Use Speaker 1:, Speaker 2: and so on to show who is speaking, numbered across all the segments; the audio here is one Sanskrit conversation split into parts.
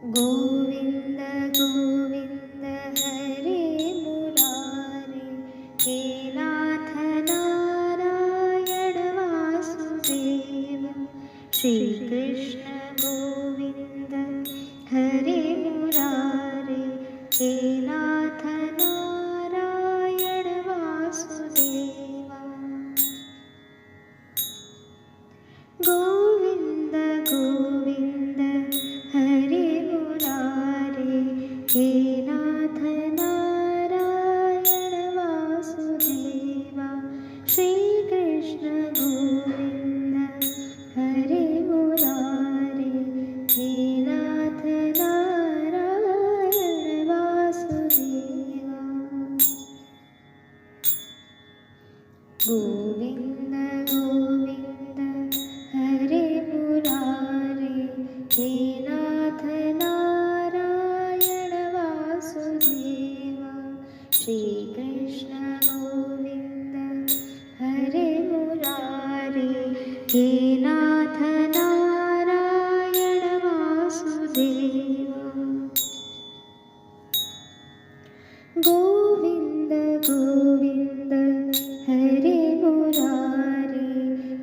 Speaker 1: गोविन्द गोविन्द हरे मुरारे, हे नाथ नारायण वासुदेव। श्रीकृष्ण गोविन्द हरे मुरारे, हे नाथ नारायण वासुदेवा। गोविन्द गोविन्द हरे मुरारे, हे नाथ नारायण वासुदेवा। श्रीकृष्ण गोविन्द हरे मुरारे, हे नाथ नारायण वासुदेवा। गोविन्द गोविन्द हरे मुरारे, हे नाथ नारायण वासुदेवा। श्रीकृष्ण गोविन्द हरे मुरारे, हे नाथ नारायण वासुदेवा। गोविन्द गोविन्द हरे मुरारे,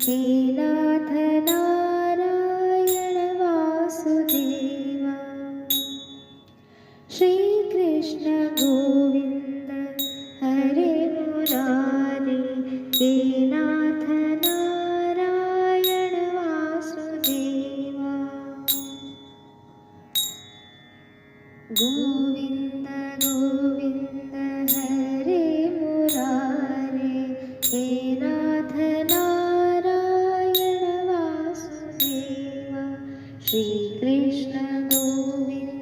Speaker 1: हे नाथ नारायण वासुदेवा। श्रीकृष्ण गोविन्द हरे मुरारे, हे नाथ नारायण वासुदेवा। गोविन्द गोविन्द हरे मुरारे, हे नाथ नारायण वासुदेवा। श्रीकृष्ण गोविन्द